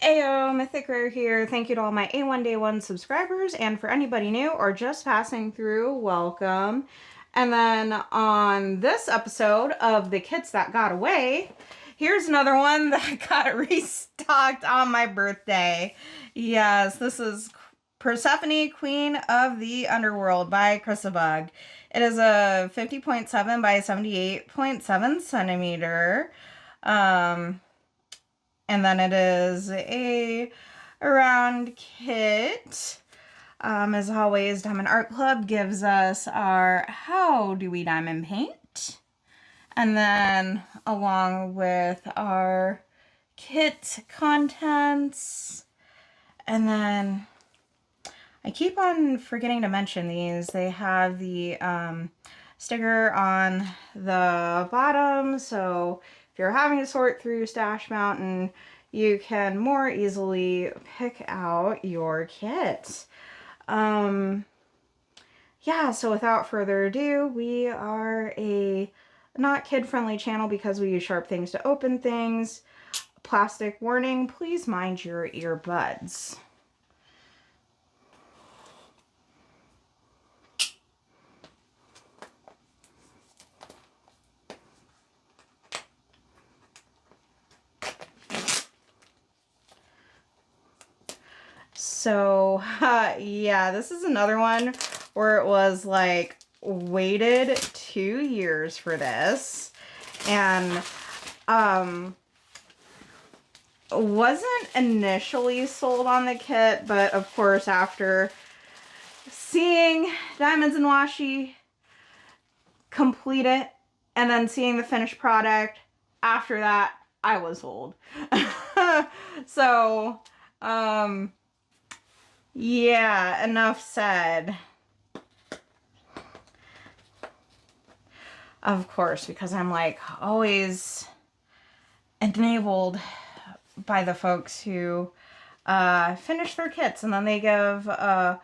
Ayo, Mythic Rare here. Thank you to all my A1 Day 1 subscribers, and for anybody new or just passing through, welcome. And then on this episode of The Kits That Got Away, here's another one that got restocked on my birthday. Yes, this is Persephone, Queen of the Underworld by Bug. It is a 50.7 by 78.7 centimeter. And then it is a round kit. As always, Diamond Art Club gives us our How Do We Diamond Paint? And then along with our kit contents. And then I keep on forgetting to mention these. They have the sticker on the bottom, so if you're having to sort through Stash Mountain, you can more easily pick out your kit. Yeah, so without further ado, we are a not kid-friendly channel because we use sharp things to open things. Plastic warning, please mind your earbuds. So, yeah, this is another one where it was like, waited 2 years for this. And, wasn't initially sold on the kit, but of course, after seeing Diamonds and Washi complete it, and then seeing the finished product, after that, I was sold. So, yeah, enough said. Of course, because I'm like always enabled by the folks who finish their kits and then they give a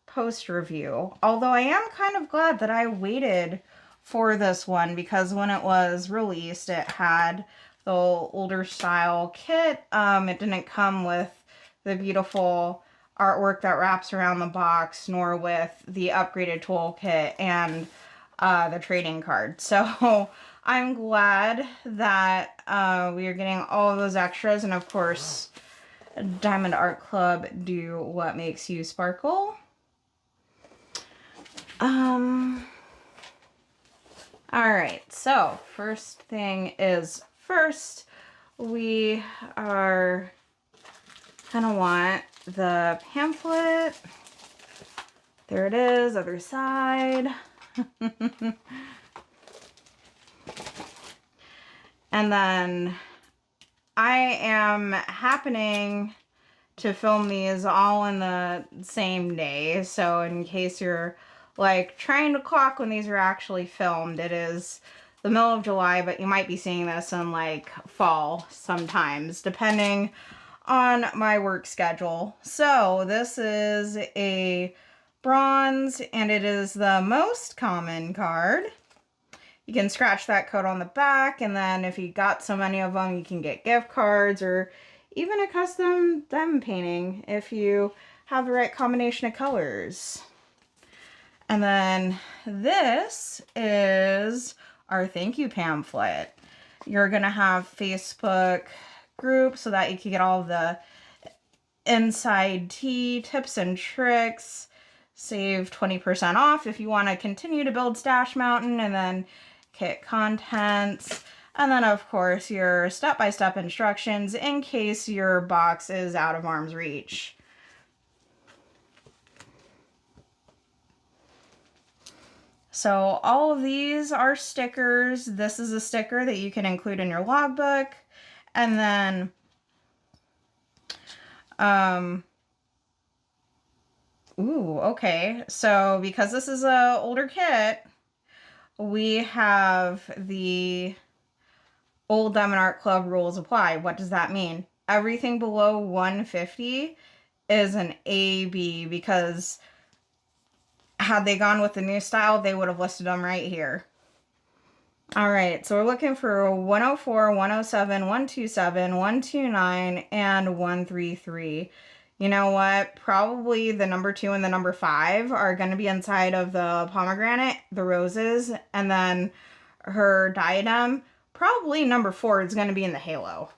post review. Although I am kind of glad that I waited for this one, because when it was released, it had the older style kit. It didn't come with the beautiful artwork that wraps around the box, nor with the upgraded toolkit and the trading card. So I'm glad that we are getting all of those extras, and of course, Diamond Art Club do what makes you sparkle. Alright, so first thing is first, we are gonna want the pamphlet. There it is, other side. And then I am happening to film these all in the same day. So in case you're like trying to clock when these are actually filmed, it is the middle of July, but you might be seeing this in like fall sometimes, depending on my work schedule. So this is a bronze, and it is the most common card. You can scratch that code on the back, and then if you got so many of them, you can get gift cards or even a custom diamond painting if you have the right combination of colors. And then this is our thank you pamphlet. You're going to have Facebook group so that you can get all the inside tea, tips and tricks, save 20% off if you want to continue to build Stash Mountain, and then kit contents, and then of course your step-by-step instructions in case your box is out of arm's reach. So all of these are stickers. This is a sticker that you can include in your logbook. And then ooh, okay. So because this is a older kit, we have the old Diamond Art Club rules apply. What does that mean? Everything below 150 is an AB, because had they gone with the new style, they would have listed them right here. All right, so we're looking for 104, 107, 127, 129, and 133. You know what? Probably the number 2 and the number 5 are going to be inside of the pomegranate, the roses, and then her diadem. Probably number 4 is going to be in the halo.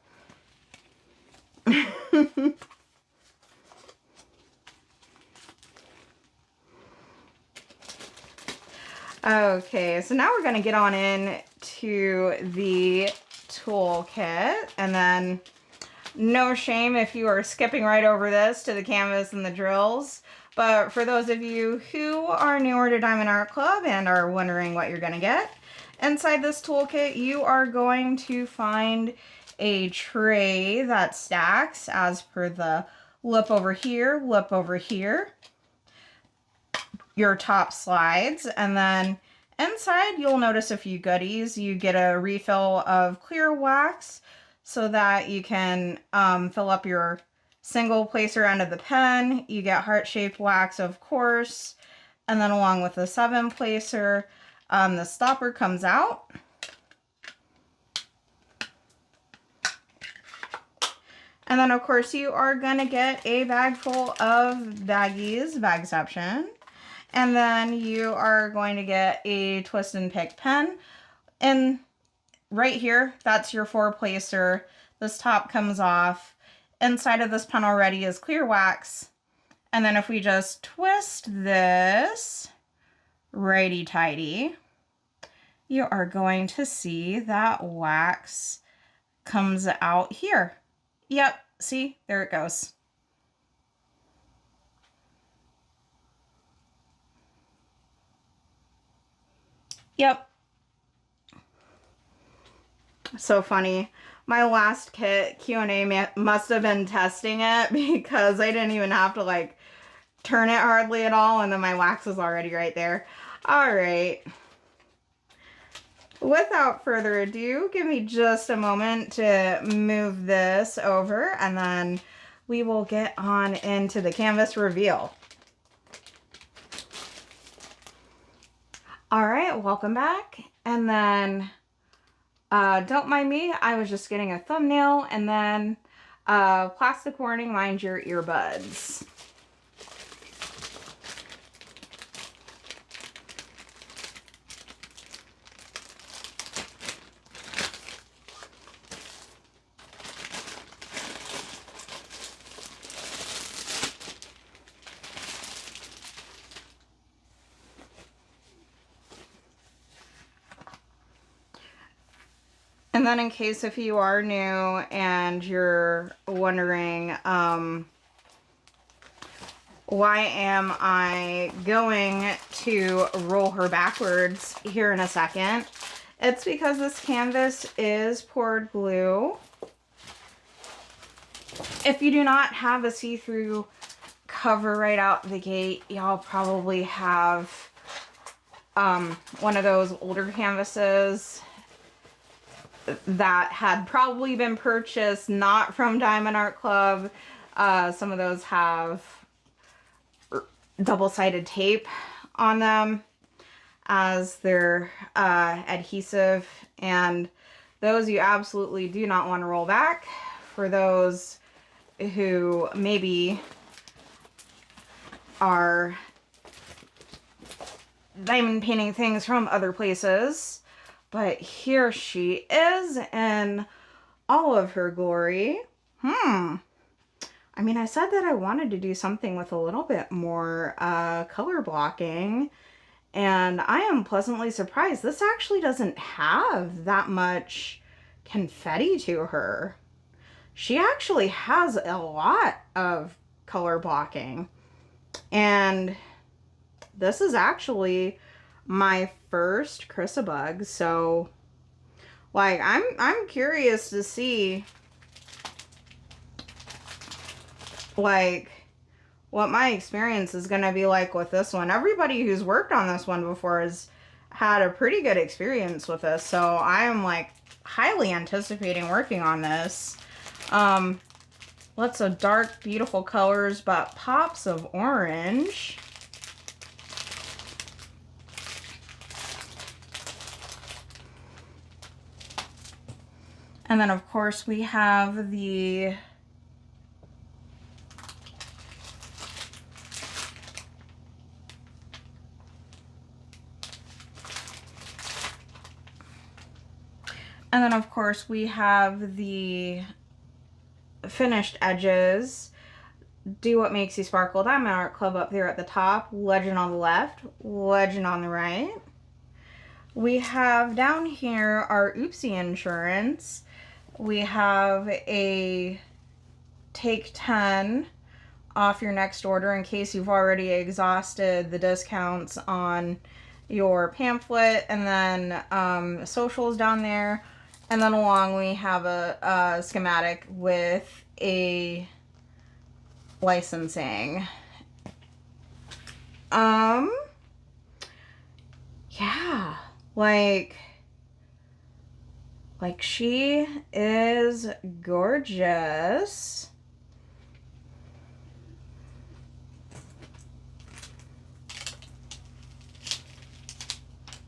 Okay, so now we're going to get on in to the toolkit, and then no shame if you are skipping right over this to the canvas and the drills. But for those of you who are newer to Diamond Art Club and are wondering what you're going to get, inside this toolkit you are going to find a tray that stacks as per the lip over here, your top slides, and then inside you'll notice a few goodies. You get a refill of clear wax so that you can fill up your single placer end of the pen. You get heart-shaped wax, of course, and then along with the 7 placer, the stopper comes out. And then of course you are gonna get a bag full of baggies, Bagception. And then you are going to get a twist and pick pen. And right here, that's your 4 placer. This top comes off. Inside of this pen already is clear wax. And then if we just twist this righty-tighty, you are going to see that wax comes out here. Yep, see, there it goes. Yep. So funny. My last kit Q&A must have been testing it because I didn't even have to like turn it hardly at all, and then my wax was already right there. All right. Without further ado, give me just a moment to move this over, and then we will get on into the canvas reveal. All right, welcome back. And then don't mind me, I was just getting a thumbnail, and then plastic warning, mind your earbuds. And then in case if you are new and you're wondering, why am I going to roll her backwards here in a second? It's because this canvas is poured glue. If you do not have a see-through cover right out the gate, y'all probably have one of those older canvases that had probably been purchased not from Diamond Art Club. Some of those have double-sided tape on them as their adhesive, and those you absolutely do not want to roll back. For those who maybe are diamond painting things from other places, but here she is in all of her glory. I mean, I said that I wanted to do something with a little bit more color blocking, and I am pleasantly surprised. This actually doesn't have that much confetti to her. She actually has a lot of color blocking, and this is actually my first Chrysabug, so like I'm curious to see like what my experience is gonna be like with this one. Everybody who's worked on this one before has had a pretty good experience with this, so I am like highly anticipating working on this. Lots of dark, beautiful colors, but pops of orange. And then of course we have the finished edges. Do What Makes You Sparkle Diamond Art Club up there at the top. Legend on the left, legend on the right. We have down here our Oopsie Insurance. We have a take 10 off your next order in case you've already exhausted the discounts on your pamphlet, and then socials down there, and then along we have a schematic with a licensing. Yeah, like she is gorgeous.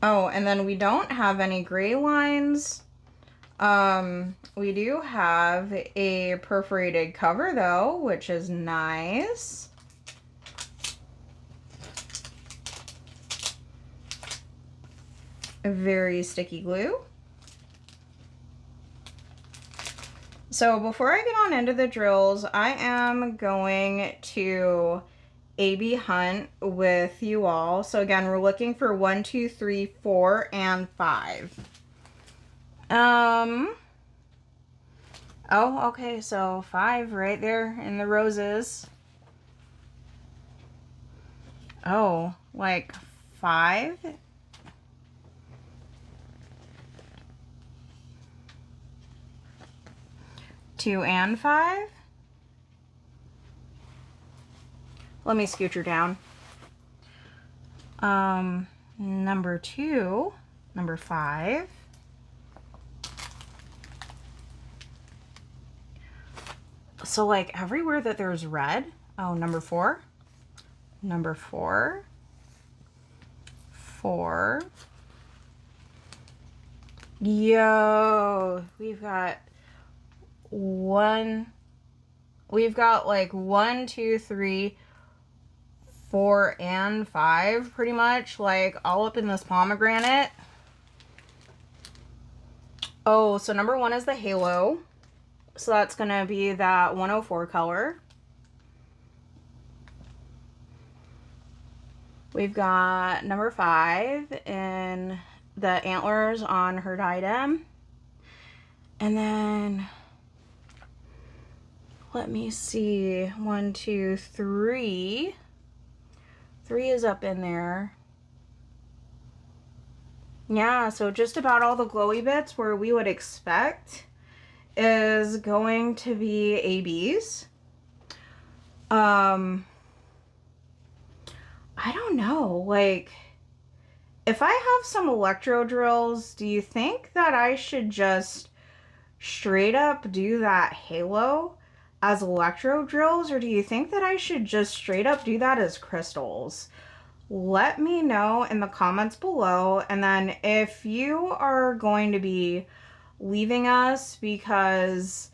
Oh, and then we don't have any gray lines. We do have a perforated cover though, which is nice. Very sticky glue. So before I get on into the drills, I am going to A/B hunt with you all. So again, we're looking for 1, 2, 3, 4, and 5. Oh, okay, so 5 right there in the roses. Oh, like 5? Two and 5? Let me scooch her down. Number 2, number 5. So like everywhere that there's red. Oh, number 4. Number 4. 4. Yo, we've got like 1, 2, 3, 4, and 5 pretty much, like all up in this pomegranate. Oh, so number 1 is the halo. So that's gonna be that 104 color. We've got number 5 in the antlers on her diadem. And then let me see, 1, 2, 3. 3 is up in there. Yeah, so just about all the glowy bits where we would expect is going to be ABs. I don't know, like, if I have some electro drills, do you think that I should just straight up do that halo as electro drills, or do you think that I should just straight up do that as crystals? Let me know in the comments below. And then if you are going to be leaving us because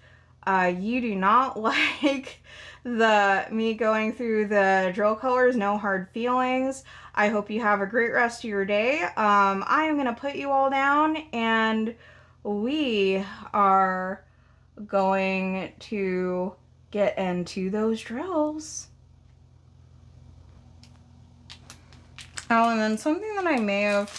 you do not like me going through the drill colors, no hard feelings. I hope you have a great rest of your day. I am going to put you all down and we are going to get into those drills. Oh, and then something that I may have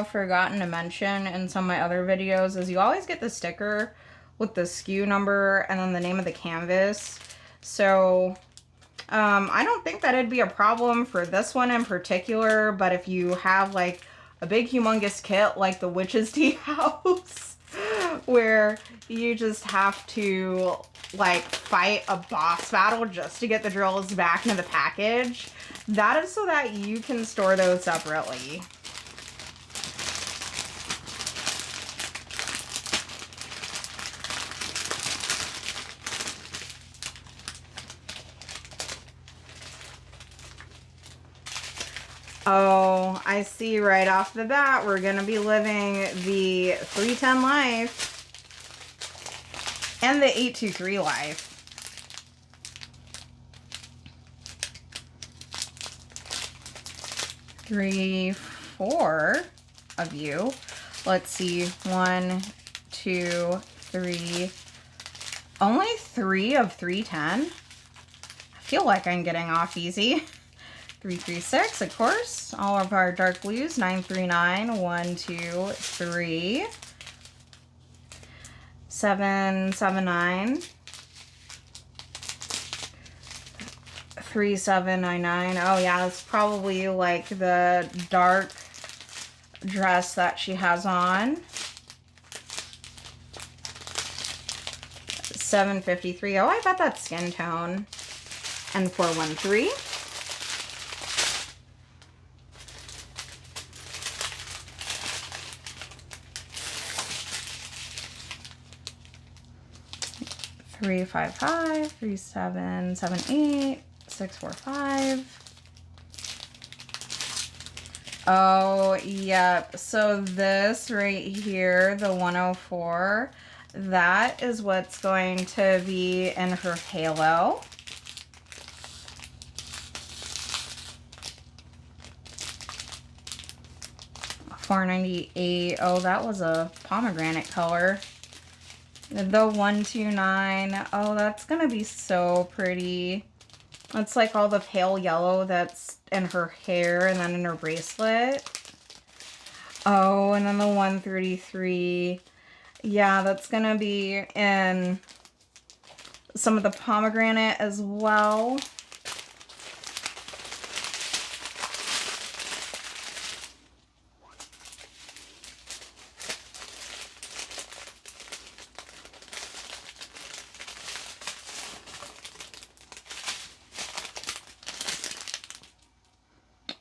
forgotten to mention in some of my other videos is you always get the sticker with the SKU number and then the name of the canvas. So I don't think that it'd be a problem for this one in particular, but if you have like a big humongous kit like the Witch's Tea House where you just have to like fight a boss battle just to get the drills back into the package, that is so that you can store those separately. Oh, I see right off the bat, we're going to be living the 310 life and the 823 life. Three, four of you. Let's see. 1, 2, 3. Only 3 of 310. I feel like I'm getting off easy. 336, of course. All of our dark blues. 939. 1, 2, 3. 779. 3799. Oh yeah, that's probably like the dark dress that she has on. 753. Oh, I bet that's skin tone. And 413. Three, 5, 5, 3, 7, 7, 8, 6, 4, 5. Oh, yep. So this right here, the 104, that is what's going to be in her halo. $498. Oh, that was a pomegranate color. The 129. Oh, that's gonna be so pretty. It's like all the pale yellow that's in her hair and then in her bracelet. Oh, and then the 133. Yeah, that's gonna be in some of the pomegranate as well.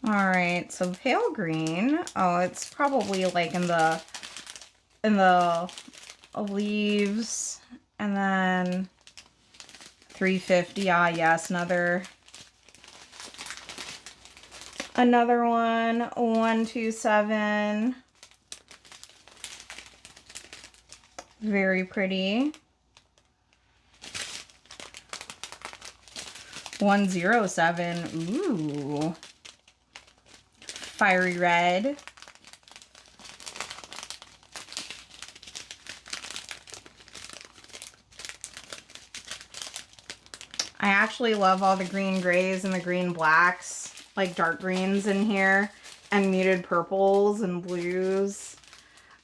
All right, so pale green. Oh, it's probably like in the leaves. And then 350. Ah, yes, another one. 127. Very pretty. 107. Ooh. Fiery red. I actually love all the green grays and the green blacks, like dark greens in here, and muted purples and blues.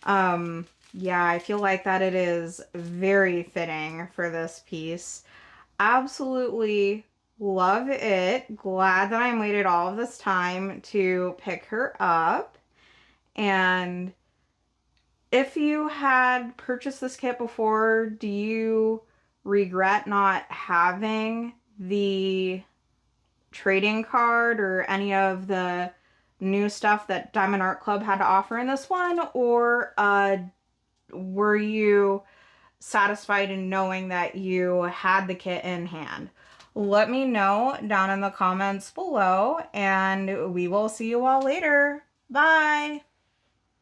Yeah, I feel like that it is very fitting for this piece. Absolutely love it. Glad that I waited all of this time to pick her up. And if you had purchased this kit before, do you regret not having the trading card or any of the new stuff that Diamond Art Club had to offer in this one? Or were you satisfied in knowing that you had the kit in hand? Let me know down in the comments below, and we will see you all later. Bye!